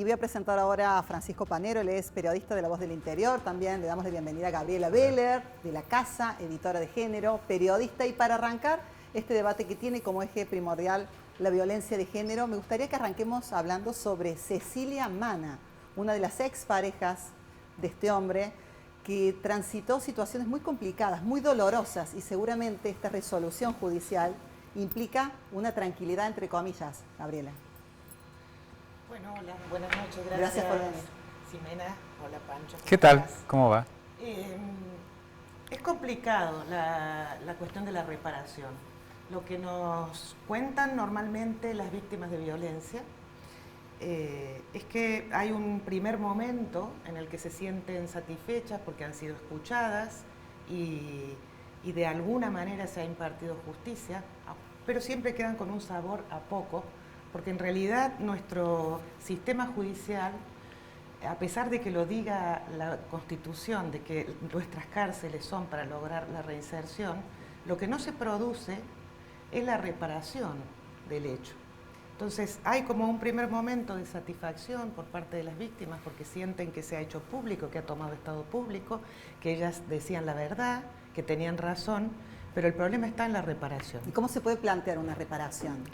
voy a presentar ahora a Francisco Panero, él es periodista de La Voz del Interior. También le damos la bienvenida a Gabriela Beller, de La Casa, editora de género, periodista. Y para arrancar este debate que tiene como eje primordial la violencia de género, me gustaría que arranquemos hablando sobre Cecilia Mana, una de las exparejas de este hombre que transitó situaciones muy complicadas, muy dolorosas, y seguramente esta resolución judicial implica una tranquilidad, entre comillas, Gabriela. Bueno, hola, buenas noches, Gracias por venir. Ximena, hola Pancho. ¿Qué tal? Estás? ¿Cómo va? Es complicado la cuestión de la reparación. Lo que nos cuentan normalmente las víctimas de violencia es que hay un primer momento en el que se sienten satisfechas porque han sido escuchadas y de alguna manera se ha impartido justicia, pero siempre quedan con un sabor a poco, porque en realidad nuestro sistema judicial, a pesar de que lo diga la Constitución, de que nuestras cárceles son para lograr la reinserción, lo que no se produce es la reparación del hecho. Entonces hay como un primer momento de satisfacción por parte de las víctimas porque sienten que se ha hecho público, que ha tomado estado público, que ellas decían la verdad, que tenían razón, pero el problema está en la reparación. ¿Y cómo se puede plantear una reparación?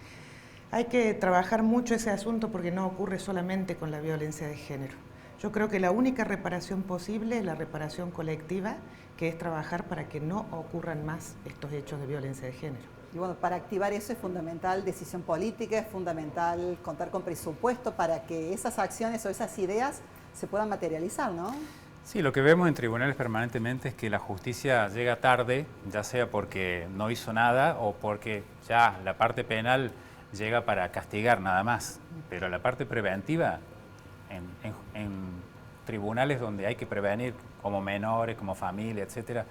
Hay que trabajar mucho ese asunto porque no ocurre solamente con la violencia de género. Yo creo que la única reparación posible es la reparación colectiva, que es trabajar para que no ocurran más estos hechos de violencia de género. Y bueno, para activar eso es fundamental decisión política, es fundamental contar con presupuesto para que esas acciones o esas ideas se puedan materializar, ¿no? Sí, lo que vemos en tribunales permanentemente es que la justicia llega tarde, ya sea porque no hizo nada o porque ya la parte penal llega para castigar nada más, pero la parte preventiva en tribunales donde hay que prevenir como menores, como familia, etcétera,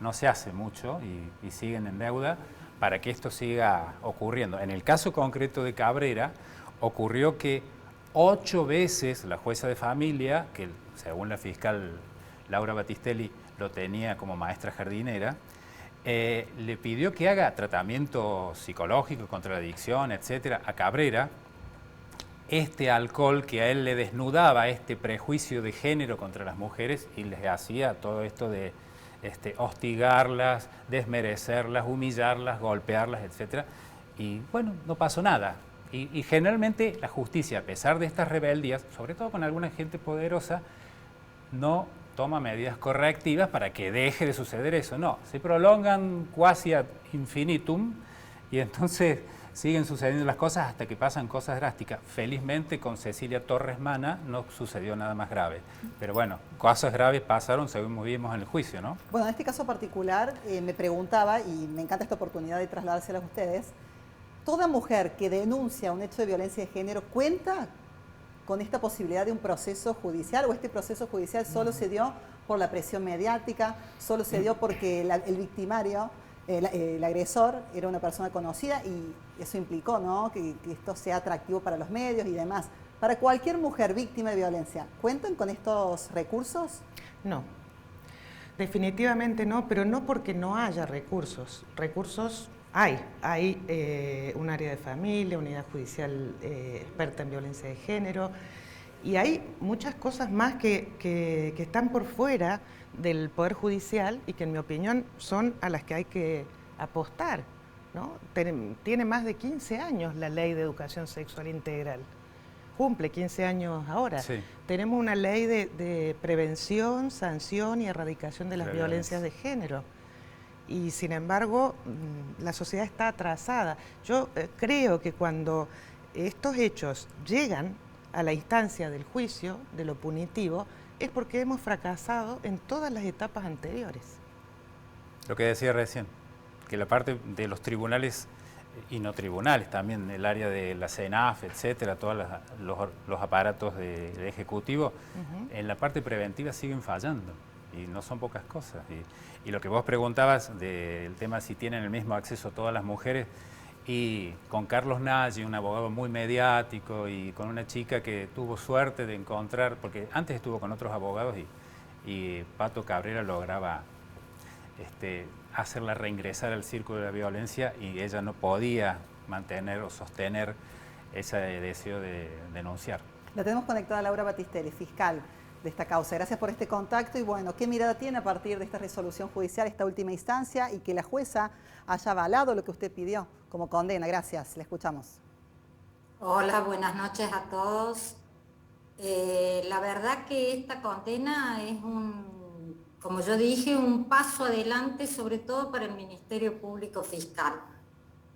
no se hace mucho y siguen en deuda para que esto siga ocurriendo. En el caso concreto de Cabrera, ocurrió que 8 veces la jueza de familia, que según la fiscal Laura Battistelli lo tenía como maestra jardinera, le pidió que haga tratamiento psicológico contra la adicción, etcétera, a Cabrera. Este alcohol que a él le desnudaba este prejuicio de género contra las mujeres y les hacía todo esto de hostigarlas, desmerecerlas, humillarlas, golpearlas, etcétera. Y bueno, no pasó nada. Y generalmente la justicia, a pesar de estas rebeldías, sobre todo con alguna gente poderosa, no toma medidas correctivas para que deje de suceder eso. No, se prolongan quasi ad infinitum y entonces siguen sucediendo las cosas hasta que pasan cosas drásticas. Felizmente con Cecilia Torres Mana no sucedió nada más grave. Pero bueno, cosas graves pasaron según vimos en el juicio, ¿no? Bueno, en este caso particular me preguntaba, y me encanta esta oportunidad de trasladárselas a ustedes, ¿toda mujer que denuncia un hecho de violencia de género cuenta con esta posibilidad de un proceso judicial o este proceso judicial solo se dio por la presión mediática, solo se dio porque el victimario, el agresor era una persona conocida y eso implicó, ¿no?, que esto sea atractivo para los medios y demás? Para cualquier mujer víctima de violencia, ¿cuentan con estos recursos? No, definitivamente no, pero no porque no haya recursos. Recursos hay un área de familia, unidad judicial experta en violencia de género, y hay muchas cosas más que están por fuera del Poder Judicial y que en mi opinión son a las que hay que apostar, ¿no? Tiene más de 15 años la Ley de Educación Sexual Integral, cumple 15 años ahora. Sí. Tenemos una ley de prevención, sanción y erradicación de las violencias de género. Y sin embargo, la sociedad está atrasada. Yo creo que cuando estos hechos llegan a la instancia del juicio, de lo punitivo, es porque hemos fracasado en todas las etapas anteriores. Lo que decía recién, que la parte de los tribunales y no tribunales, también el área de la CENAF, etcétera, todos los aparatos del Ejecutivo, en la parte preventiva siguen fallando. Y no son pocas cosas. Y lo que vos preguntabas del tema si tienen el mismo acceso todas las mujeres, y con Carlos Nagy, un abogado muy mediático, y con una chica que tuvo suerte de encontrar, porque antes estuvo con otros abogados y Pato Cabrera lograba hacerla reingresar al círculo de la violencia y ella no podía mantener o sostener ese deseo de denunciar. La tenemos conectada a Laura Battistelli, fiscal de esta causa. Gracias por este contacto y bueno, ¿qué mirada tiene a partir de esta resolución judicial, esta última instancia y que la jueza haya avalado lo que usted pidió como condena? Gracias, le escuchamos. Hola, buenas noches a todos. La verdad que esta condena es como yo dije, un paso adelante, sobre todo para el Ministerio Público Fiscal,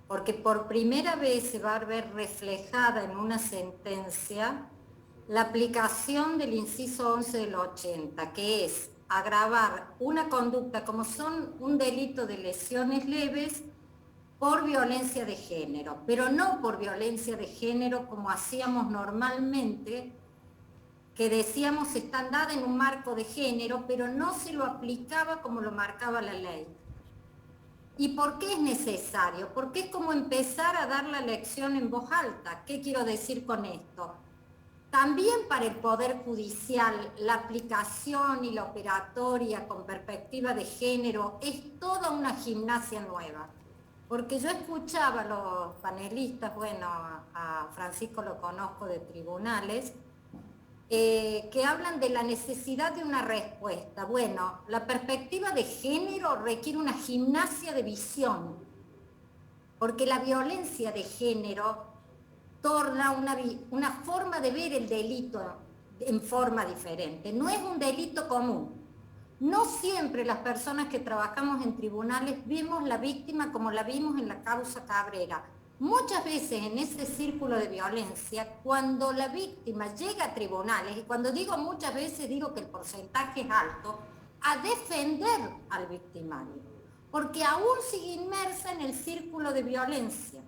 porque por primera vez se va a ver reflejada en una sentencia la aplicación del inciso 11 del 80, que es agravar una conducta como son un delito de lesiones leves por violencia de género, pero no por violencia de género como hacíamos normalmente, que decíamos están dadas en un marco de género, pero no se lo aplicaba como lo marcaba la ley. ¿Y por qué es necesario? Porque es como empezar a dar la lección en voz alta. ¿Qué quiero decir con esto? También para el Poder Judicial, la aplicación y la operatoria con perspectiva de género es toda una gimnasia nueva. Porque yo escuchaba a los panelistas, bueno, a Francisco lo conozco de tribunales, que hablan de la necesidad de una respuesta. Bueno, la perspectiva de género requiere una gimnasia de visión, porque la violencia de género torna una forma de ver el delito en forma diferente. No es un delito común. No siempre las personas que trabajamos en tribunales vemos la víctima como la vimos en la causa Cabrera. Muchas veces en ese círculo de violencia, cuando la víctima llega a tribunales, y cuando digo muchas veces digo que el porcentaje es alto, a defender al victimario, porque aún sigue inmersa en el círculo de violencia.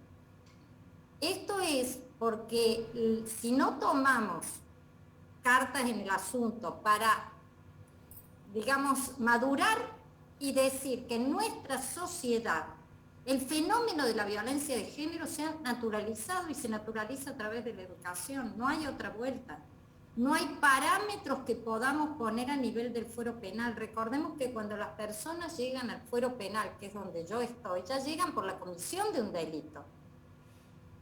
Esto es porque si no tomamos cartas en el asunto para, digamos, madurar y decir que en nuestra sociedad el fenómeno de la violencia de género se ha naturalizado y se naturaliza a través de la educación, no hay otra vuelta. No hay parámetros que podamos poner a nivel del fuero penal. Recordemos que cuando las personas llegan al fuero penal, que es donde yo estoy, ya llegan por la comisión de un delito.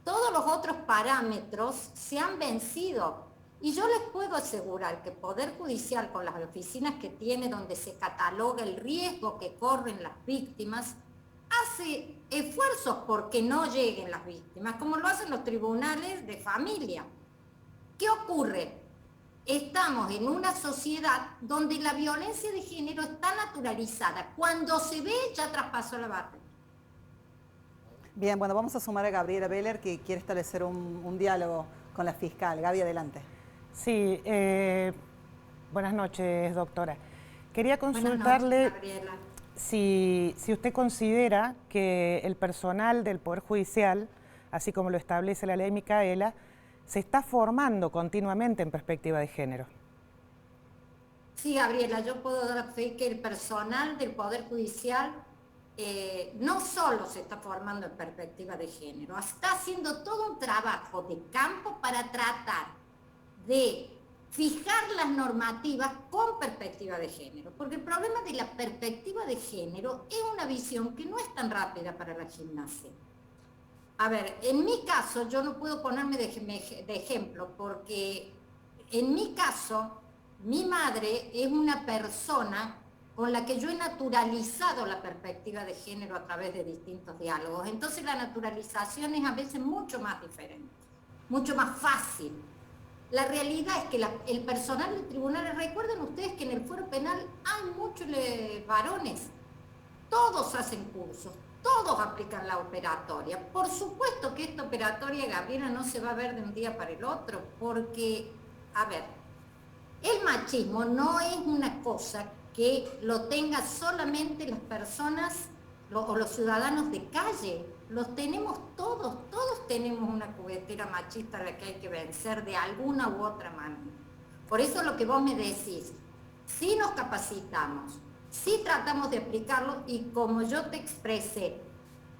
Todos los otros parámetros se han vencido. Y yo les puedo asegurar que el Poder Judicial, con las oficinas que tiene donde se cataloga el riesgo que corren las víctimas, hace esfuerzos porque no lleguen las víctimas, como lo hacen los tribunales de familia. ¿Qué ocurre? Estamos en una sociedad donde la violencia de género está naturalizada. Cuando se ve, ya traspasó la barrera. Bien, bueno, vamos a sumar a Gabriela Beller, que quiere establecer un diálogo con la fiscal. Gaby, adelante. Sí, buenas noches, doctora. Quería consultarle si usted considera que el personal del Poder Judicial, así como lo establece la ley Micaela, se está formando continuamente en perspectiva de género. Sí, Gabriela, yo puedo dar fe que el personal del Poder Judicial no solo se está formando en perspectiva de género, está haciendo todo un trabajo de campo para tratar de fijar las normativas con perspectiva de género, porque el problema de la perspectiva de género es una visión que no es tan rápida para la gimnasia. A ver, en mi caso, yo no puedo ponerme de ejemplo, porque en mi caso, mi madre es una persona con la que yo he naturalizado la perspectiva de género a través de distintos diálogos. Entonces la naturalización es a veces mucho más diferente, mucho más fácil. La realidad es que el personal de tribunales, recuerden ustedes que en el fuero penal hay muchos varones, todos hacen cursos, todos aplican la operatoria. Por supuesto que esta operatoria, Gabriela, no se va a ver de un día para el otro, porque, a ver, el machismo no es una cosa que lo tengan solamente las personas o los ciudadanos de calle. Los tenemos todos tenemos una cubetera machista a la que hay que vencer de alguna u otra manera. Por eso lo que vos me decís, si nos capacitamos, si tratamos de aplicarlo y como yo te expresé,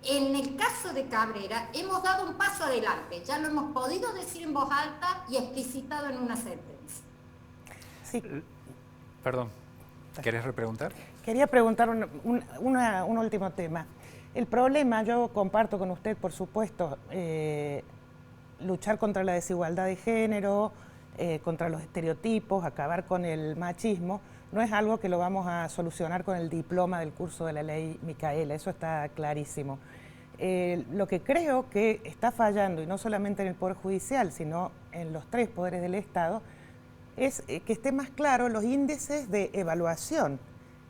en el caso de Cabrera hemos dado un paso adelante, ya lo hemos podido decir en voz alta y explicitado en una sentencia. Sí. Perdón, ¿querés repreguntar? Quería preguntar un último tema. El problema, yo comparto con usted, por supuesto, luchar contra la desigualdad de género, contra los estereotipos, acabar con el machismo, no es algo que lo vamos a solucionar con el diploma del curso de la ley Micaela, eso está clarísimo. Lo que creo que está fallando, y no solamente en el Poder Judicial, sino en los 3 poderes del Estado, es que esté más claro los índices de evaluación.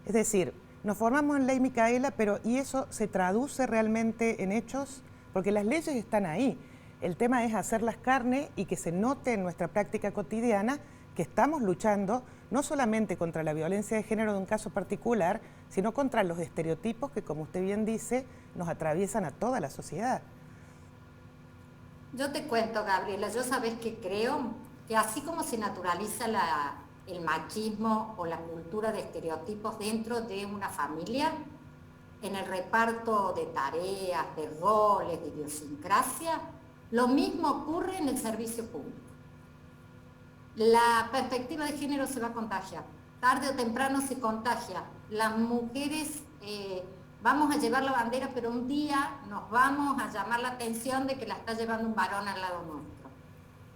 Es decir, nos formamos en ley Micaela, pero ¿y eso se traduce realmente en hechos? Porque las leyes están ahí. El tema es hacerlas carne y que se note en nuestra práctica cotidiana que estamos luchando no solamente contra la violencia de género de un caso particular, sino contra los estereotipos que, como usted bien dice, nos atraviesan a toda la sociedad. Yo te cuento, Gabriela, yo sabes que creo que así como se naturaliza el machismo o la cultura de estereotipos dentro de una familia, en el reparto de tareas, de roles, de idiosincrasia, lo mismo ocurre en el servicio público. La perspectiva de género se va a contagiar, tarde o temprano se contagia. Las mujeres vamos a llevar la bandera, pero un día nos vamos a llamar la atención de que la está llevando un varón al lado nuestro.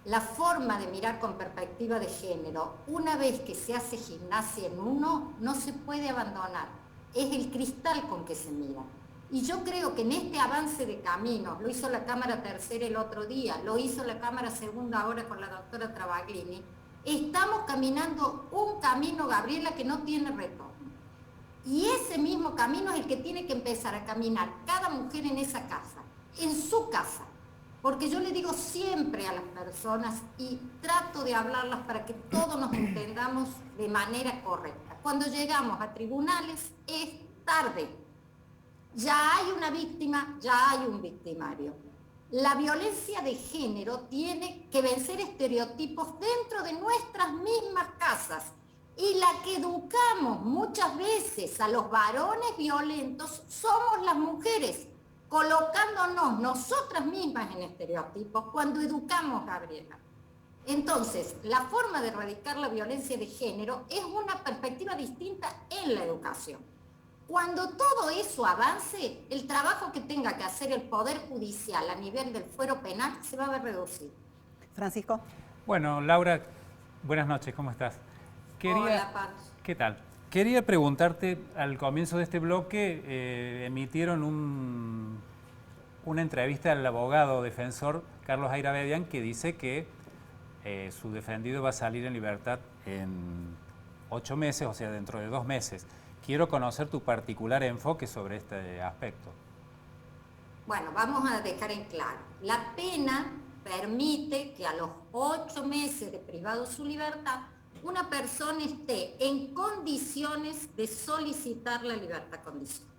La forma de mirar con perspectiva de género, una vez que se hace gimnasia en uno, no se puede abandonar. Es el cristal con que se mira. Y yo creo que en este avance de caminos, lo hizo la Cámara Tercera el otro día, lo hizo la Cámara Segunda ahora con la doctora Travaglini, estamos caminando un camino, Gabriela, que no tiene retorno. Y ese mismo camino es el que tiene que empezar a caminar cada mujer en esa casa, en su casa. Porque yo le digo siempre a las personas y trato de hablarlas para que todos nos entendamos de manera correcta. Cuando llegamos a tribunales es tarde. Ya hay una víctima, ya hay un victimario. La violencia de género tiene que vencer estereotipos dentro de nuestras mismas casas. Y la que educamos muchas veces a los varones violentos somos las mujeres, colocándonos nosotras mismas en estereotipos cuando educamos, Gabriela. Entonces, la forma de erradicar la violencia de género es una perspectiva distinta en la educación. Cuando todo eso avance, el trabajo que tenga que hacer el Poder Judicial a nivel del fuero penal se va a ver reducido. Francisco. Bueno, Laura, buenas noches, ¿cómo estás? Hola, Pato. ¿Qué tal? Quería preguntarte, al comienzo de este bloque, emitieron una entrevista al abogado defensor Carlos Airabedian que dice que su defendido va a salir en libertad en 8 meses, o sea, dentro de 2 meses. Quiero conocer tu particular enfoque sobre este aspecto. Bueno, vamos a dejar en claro. La pena permite que a los 8 meses de privado de su libertad una persona esté en condiciones de solicitar la libertad condicional.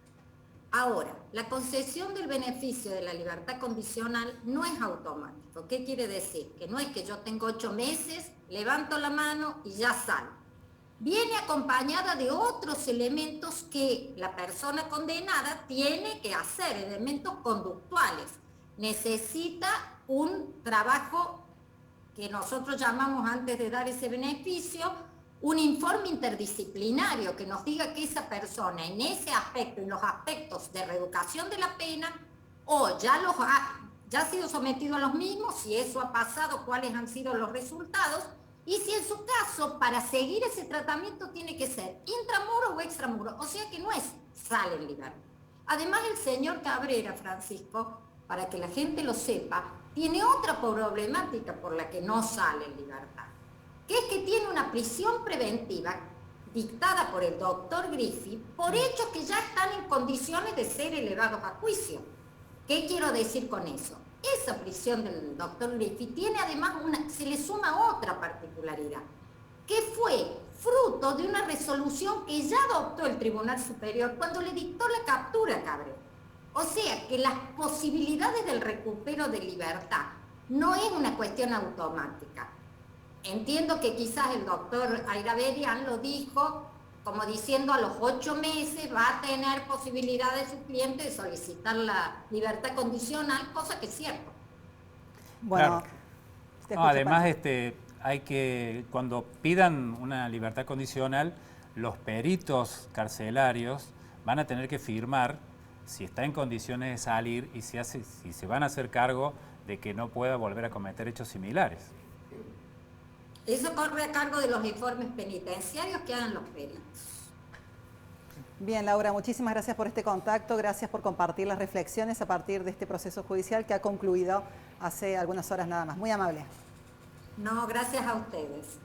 Ahora, la concesión del beneficio de la libertad condicional no es automático. ¿Qué quiere decir? Que no es que yo tengo 8 meses, levanto la mano y ya salgo. Viene acompañada de otros elementos que la persona condenada tiene que hacer, elementos conductuales. Necesita un trabajo que nosotros llamamos, antes de dar ese beneficio, un informe interdisciplinario que nos diga que esa persona en ese aspecto, en los aspectos de reeducación de la pena, o ya ha sido sometido a los mismos, si eso ha pasado, cuáles han sido los resultados, y si en su caso, para seguir ese tratamiento, tiene que ser intramuro o extramuro, o sea que no es sale en libertad. Además, el señor Cabrera, Francisco, para que la gente lo sepa, tiene otra problemática por la que no sale en libertad, que es que tiene una prisión preventiva dictada por el doctor Griffith por hechos que ya están en condiciones de ser elevados a juicio. ¿Qué quiero decir con eso? Esa prisión del doctor Griffith tiene además se le suma otra particularidad, que fue fruto de una resolución que ya adoptó el Tribunal Superior cuando le dictó la captura a Cabrera. O sea que las posibilidades del recupero de libertad no es una cuestión automática. Entiendo que quizás el doctor Airabedian lo dijo como diciendo a los 8 meses va a tener posibilidades su cliente de solicitar la libertad condicional, cosa que es cierto. Bueno, claro. No, además hay que, cuando pidan una libertad condicional, los peritos carcelarios van a tener que firmar si está en condiciones de salir y si se van a hacer cargo de que no pueda volver a cometer hechos similares. Eso corre a cargo de los informes penitenciarios que hagan los peritos. Bien, Laura, muchísimas gracias por este contacto, gracias por compartir las reflexiones a partir de este proceso judicial que ha concluido hace algunas horas nada más. Muy amable. No, gracias a ustedes.